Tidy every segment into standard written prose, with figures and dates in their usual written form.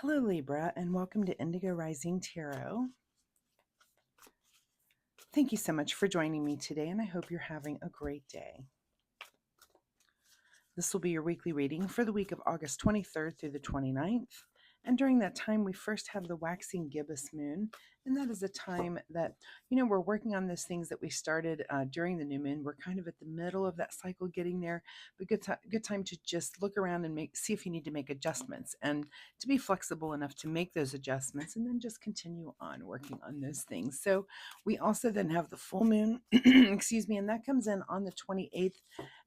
Hello, Libra, and welcome to Indigo Rising Tarot. Thank you so much for joining me today, and I hope you're having a great day. This will be your weekly reading for the week of August 23rd through the 29th. And during that time, we first have the waxing gibbous moon. And that is a time that, we're working on those things that we started during the new moon. We're kind of at the middle of that cycle getting there, but good time to just look around and see if you need to make adjustments and to be flexible enough to make those adjustments and then just continue on working on those things. So we also then have the full moon, excuse me, and that comes in on the 28th.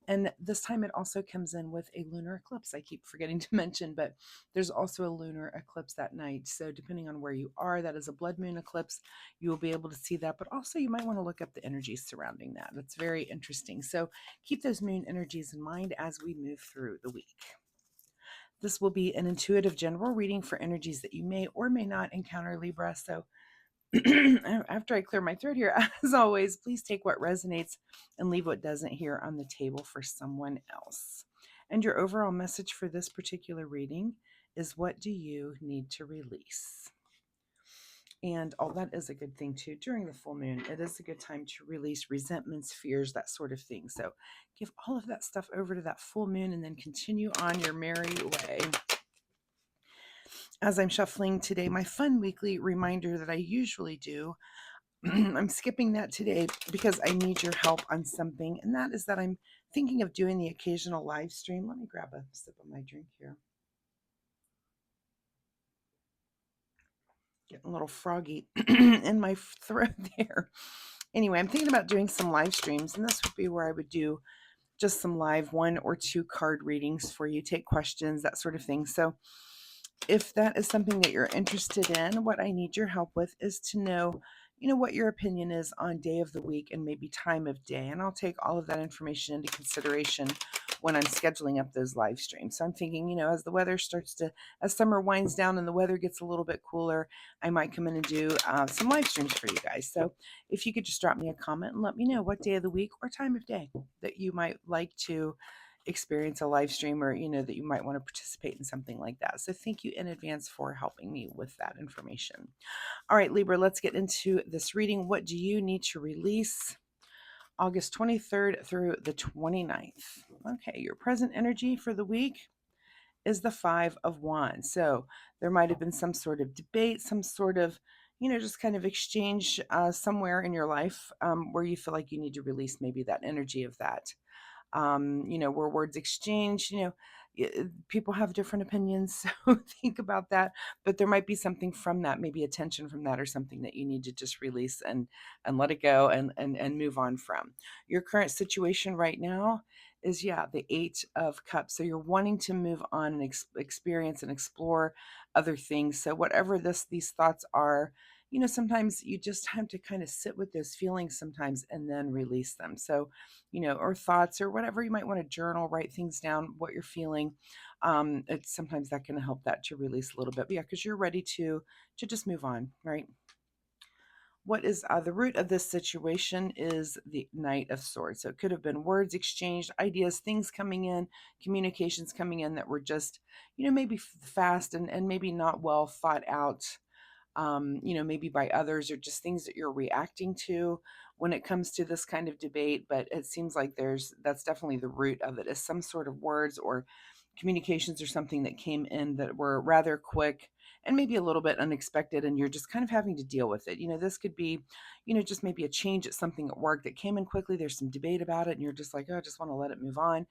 And this time it also comes in with a lunar eclipse. I keep forgetting to mention, but there's also a lunar eclipse that night. So depending on where you are, that is a blood moon eclipse. You will be able to see that, but also you might want to look up the energies surrounding that. That's very interesting. So keep those moon energies in mind as we move through the week. This will be an intuitive general reading for energies that you may or may not encounter, Libra. So after I clear my throat here, as always, please take what resonates and leave what doesn't here on the table for someone else. And your overall message for this particular reading is, what do you need to release? And all that is a good thing too. During the full moon, it is a good time to release resentments, fears, that sort of thing. So give all of that stuff over to that full moon and then continue on your merry way. As I'm shuffling today, my fun weekly reminder that I usually do, I'm skipping that today because I need your help on something, and that is that I'm thinking of doing the occasional live stream. Let me grab a sip of my drink here. Getting a little froggy in my throat there. Anyway, I'm thinking about doing some live streams, and this would be where I would do just some live 1 or 2 card readings for you, take questions, that sort of thing. So if that is something that you're interested in, what I need your help with is to know, what your opinion is on day of the week and maybe time of day. And I'll take all of that information into consideration when I'm scheduling up those live streams. So I'm thinking, as the weather as summer winds down and the weather gets a little bit cooler, I might come in and do some live streams for you guys. So if you could just drop me a comment and let me know what day of the week or time of day that you might like to experience a live stream, or that you might want to participate in something like that. So thank you in advance for helping me with that information. All right, Libra, let's get into this reading. What do you need to release August 23rd through the 29th? Okay, your present energy for the week is the 5 of Wands. So there might have been some sort of debate, some sort of just kind of exchange somewhere in your life where you feel like you need to release maybe that energy of that. Where words exchange, people have different opinions. So think about that. But there might be something from that, maybe a tension from that or something that you need to just release and let it go and move on from. Your current situation right now is, the 8 of Cups. So you're wanting to move on and experience and explore other things. So whatever these thoughts are, sometimes you just have to kind of sit with those feelings sometimes and then release them. So, or thoughts or whatever, you might want to journal, write things down, what you're feeling. It's sometimes that can help that to release a little bit. But yeah, because you're ready to just move on, right? What is the root of this situation is the Knight of Swords. So it could have been words exchanged, ideas, things coming in, communications coming in that were just, maybe fast and maybe not well thought out, maybe by others, or just things that you're reacting to when it comes to this kind of debate. But it seems like that's definitely the root of it, is some sort of words or communications or something that came in that were rather quick and maybe a little bit unexpected, and you're just kind of having to deal with it. This could be, just maybe a change at something at work that came in quickly. There's some debate about it, and you're just like, oh, I just want to let it move on,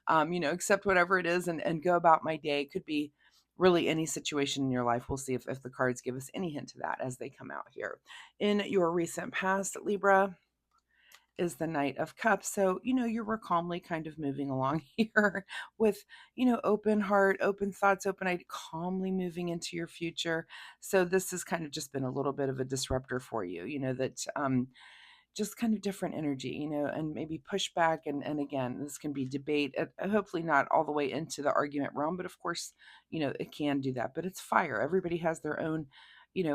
accept whatever it is and go about my day. It could be really any situation in your life. We'll see if the cards give us any hint to that as they come out here. In your recent past, Libra, is the Knight of Cups. So, you were calmly kind of moving along here with, open heart, open thoughts, open idea, calmly moving into your future. So this has kind of just been a little bit of a disruptor for you, that just kind of different energy, and maybe pushback. And again, this can be debate, hopefully not all the way into the argument realm, but of course, it can do that. But it's fire. Everybody has their own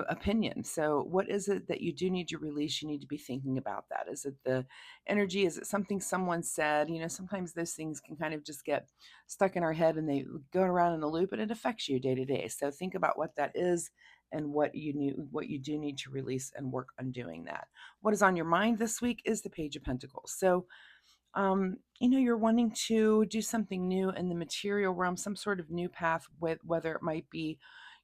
opinion. So what is it that you do need to release? You need to be thinking about that. Is it the energy? Is it something someone said? Sometimes those things can kind of just get stuck in our head and they go around in a loop, and it affects you day to day. So think about what that is and what you do need to release, and work on doing that. What is on your mind this week is the Page of Pentacles. So you're wanting to do something new in the material realm, some sort of new path, with whether it might be,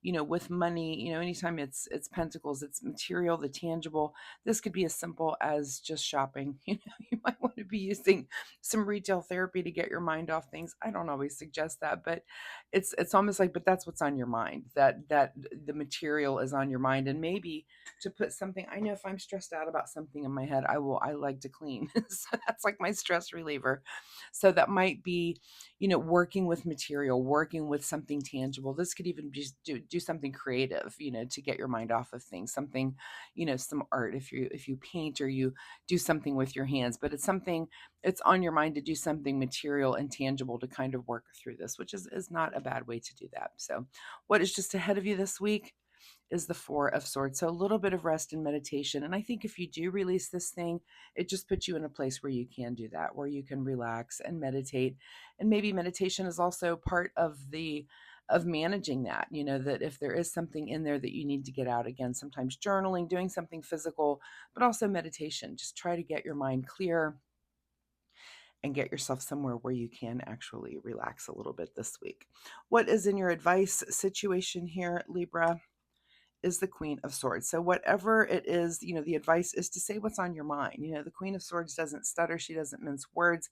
with money. Anytime it's pentacles, it's material, the tangible. This could be as simple as just shopping. You might want to be using some retail therapy to get your mind off things. I don't always suggest that, but it's almost like, but that's what's on your mind. That the material is on your mind, and maybe to put something. I know if I'm stressed out about something in my head, I like to clean. So that's like my stress reliever. So that might be, working with material, working with something tangible. This could even just do something creative, to get your mind off of things. Something, some art, if you paint or you do something with your hands, but it's on your mind to do something material and tangible to kind of work through this, which is not a bad way to do that. So what is just ahead of you this week is the Four of Swords. So a little bit of rest and meditation. And I think if you do release this thing, it just puts you in a place where you can do that, where you can relax and meditate. And maybe meditation is also part of managing that, that if there is something in there that you need to get out, again, sometimes journaling, doing something physical, but also meditation. Just try to get your mind clear and get yourself somewhere where you can actually relax a little bit this week. What is in your advice situation here, Libra? Is the Queen of Swords. So whatever it is, the advice is to say what's on your mind. The Queen of Swords doesn't stutter. She doesn't mince words.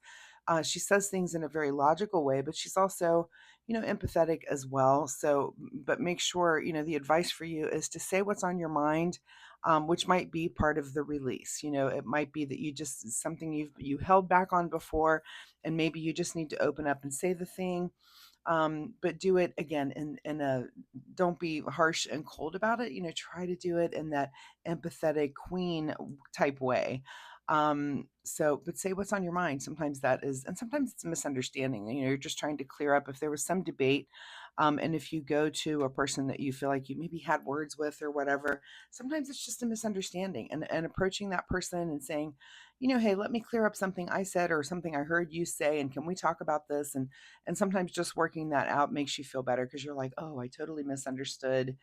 She says things in a very logical way, but she's also, empathetic as well. So, but make sure, the advice for you is to say what's on your mind, which might be part of the release. It might be that you just, something you held back on before, and maybe you just need to open up and say the thing. But do it again in a, don't be harsh and cold about it. Try to do it in that empathetic queen type way. But say what's on your mind. Sometimes that is, and sometimes it's a misunderstanding. You're just trying to clear up if there was some debate. And if you go to a person that you feel like you maybe had words with or whatever, sometimes it's just a misunderstanding, and approaching that person and saying, hey, let me clear up something I said or something I heard you say, and can we talk about this? And sometimes just working that out makes you feel better, because you're like, oh, I totally misunderstood,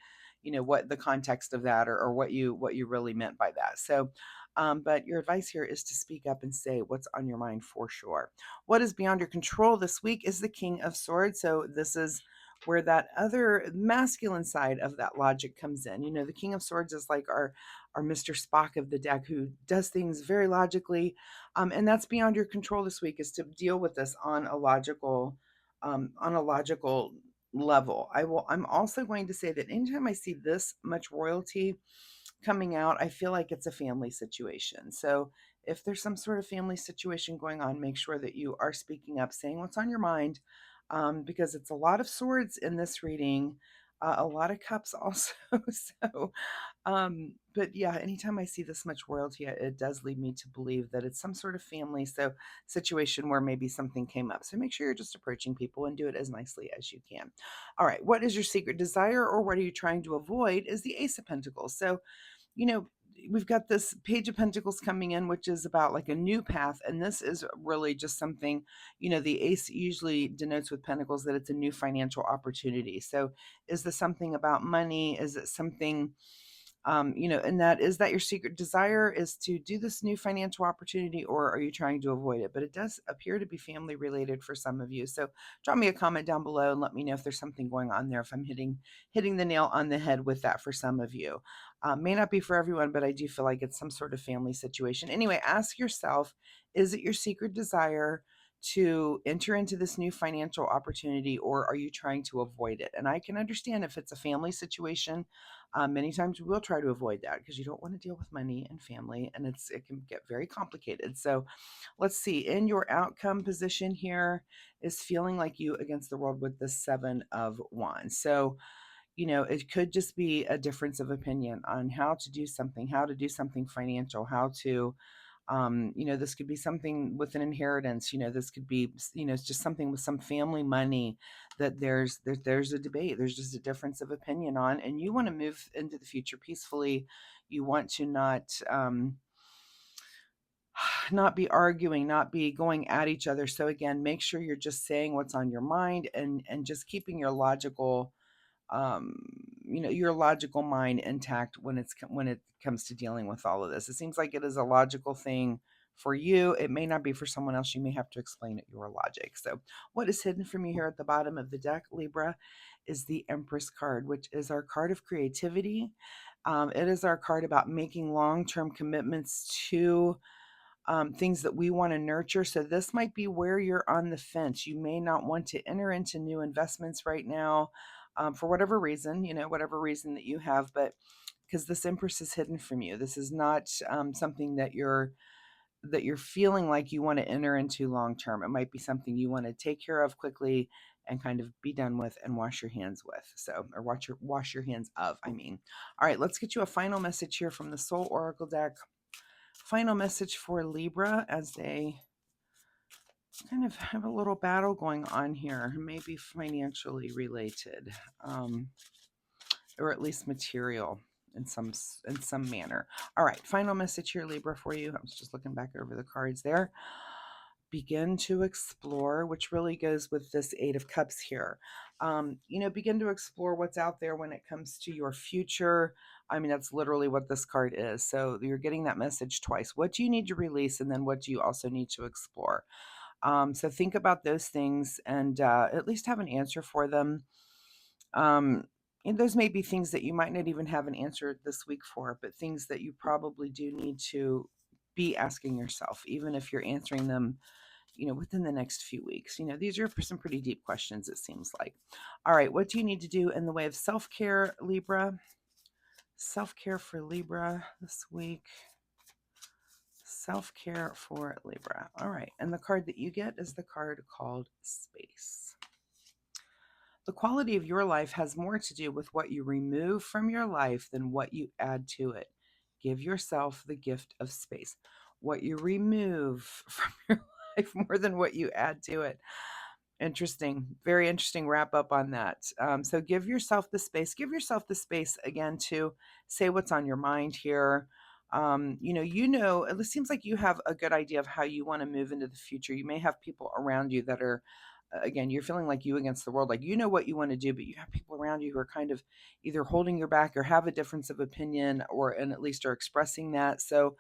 what the context of that, or what you really meant by that. So but your advice here is to speak up and say what's on your mind for sure. What is beyond your control this week is the King of Swords. So this is where that other masculine side of that logic comes in. The King of Swords is like our Mr. Spock of the deck, who does things very logically. And that's beyond your control this week, is to deal with this on a logical level. I'm also going to say that anytime I see this much royalty coming out, I feel like it's a family situation. So if there's some sort of family situation going on, make sure that you are speaking up, saying what's on your mind, because it's a lot of swords in this reading, a lot of cups also. So but yeah, anytime I see this much royalty, it does lead me to believe that it's some sort of family situation where maybe something came up. So make sure you're just approaching people and do it as nicely as you can. All right, what is your secret desire, or what are you trying to avoid? Is the Ace of Pentacles. So, you know, we've got this Page of Pentacles coming in, which is about like a new path. And this is really just something, the ace usually denotes with pentacles that it's a new financial opportunity. So is this something about money? Is it something, and that is that your secret desire is to do this new financial opportunity, or are you trying to avoid it? But it does appear to be family related for some of you. So drop me a comment down below and let me know if there's something going on there, if I'm hitting the nail on the head with that for some of you. May not be for everyone, but I do feel like it's some sort of family situation. Anyway, ask yourself, is it your secret desire to enter into this new financial opportunity, or are you trying to avoid it? And I can understand if it's a family situation. Many times we will try to avoid that because you don't want to deal with money and family, and it can get very complicated. So let's see, in your outcome position here is feeling like you against the world with the Seven of Wands. So it could just be a difference of opinion on how to do something financial, how to This could be something with an inheritance. This could be, it's just something with some family money that there's a debate. There's just a difference of opinion on, and you want to move into the future peacefully. You want to not be arguing, not be going at each other. So again, make sure you're just saying what's on your mind, and just keeping your logical um your logical mind intact when it comes to dealing with all of this. It seems like it is a logical thing for you. It may not be for someone else. You may have to explain it your logic. So what is hidden from you here at the bottom of the deck, Libra, is the Empress card, which is our card of creativity. It is our card about making long-term commitments to things that we want to nurture. So this might be where you're on the fence. You may not want to enter into new investments right now, for whatever reason, whatever reason that you have, but because this Empress is hidden from you. This is not something that you're feeling like you want to enter into long term. It might be something you want to take care of quickly and kind of be done with and wash your hands with. So, or wash your hands of, I mean. All right, let's get you a final message here from the Soul Oracle deck. Final message for Libra as they kind of have a little battle going on here, maybe financially related, or at least material in some manner. All right, final message here, Libra, for you. I was just looking back over the cards there. Begin to explore, which really goes with this Eight of Cups here. Begin to explore what's out there when it comes to your future. I mean, that's literally what this card is. So you're getting that message twice. What do you need to release? And then what do you also need to explore? So think about those things, and at least have an answer for them. And those may be things that you might not even have an answer this week for, but things that you probably do need to be asking yourself, even if you're answering them, within the next few weeks. These are some pretty deep questions, it seems like. All right, what do you need to do in the way of self-care, Libra? Self-care for Libra this week. Self-care for Libra. All right, and the card that you get is the card called Space. The quality of your life has more to do with what you remove from your life than what you add to it. Give yourself the gift of space. What you remove from your life more than what you add to it. Interesting. Very interesting wrap up on that. So give yourself the space. Give yourself the space again to say what's on your mind here. It seems like you have a good idea of how you want to move into the future. You may have people around you that are, again, you're feeling like you against the world, like what you want to do, but you have people around you who are kind of either holding your back or have a difference of opinion, and at least are expressing that. So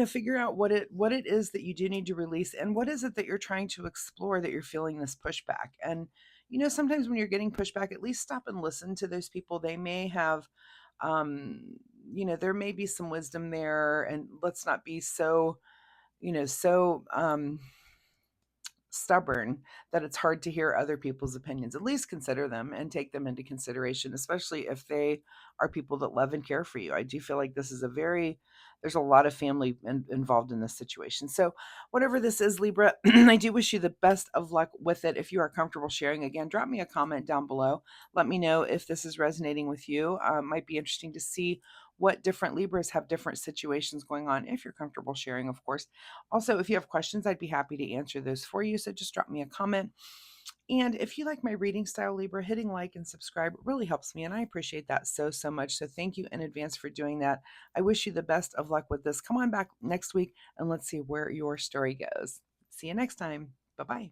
figure out what it is that you do need to release, and what is it that you're trying to explore that you're feeling this pushback. And sometimes when you're getting pushback, at least stop and listen to those people. They may have there may be some wisdom there, and let's not be so stubborn that it's hard to hear other people's opinions. At least consider them and take them into consideration, especially if they are people that love and care for you. I do feel like this is there's a lot of family involved in this situation. So whatever this is, Libra, I do wish you the best of luck with it. If you are comfortable sharing, again, drop me a comment down below. Let me know if this is resonating with you. Might be interesting to see what different Libras have different situations going on, if you're comfortable sharing, of course. Also, if you have questions, I'd be happy to answer those for you. So just drop me a comment. And if you like my reading style, Libra, hitting like and subscribe really helps me, and I appreciate that so much. So thank you in advance for doing that. I wish you the best of luck with this. Come on back next week and let's see where your story goes. See you next time. Bye-bye.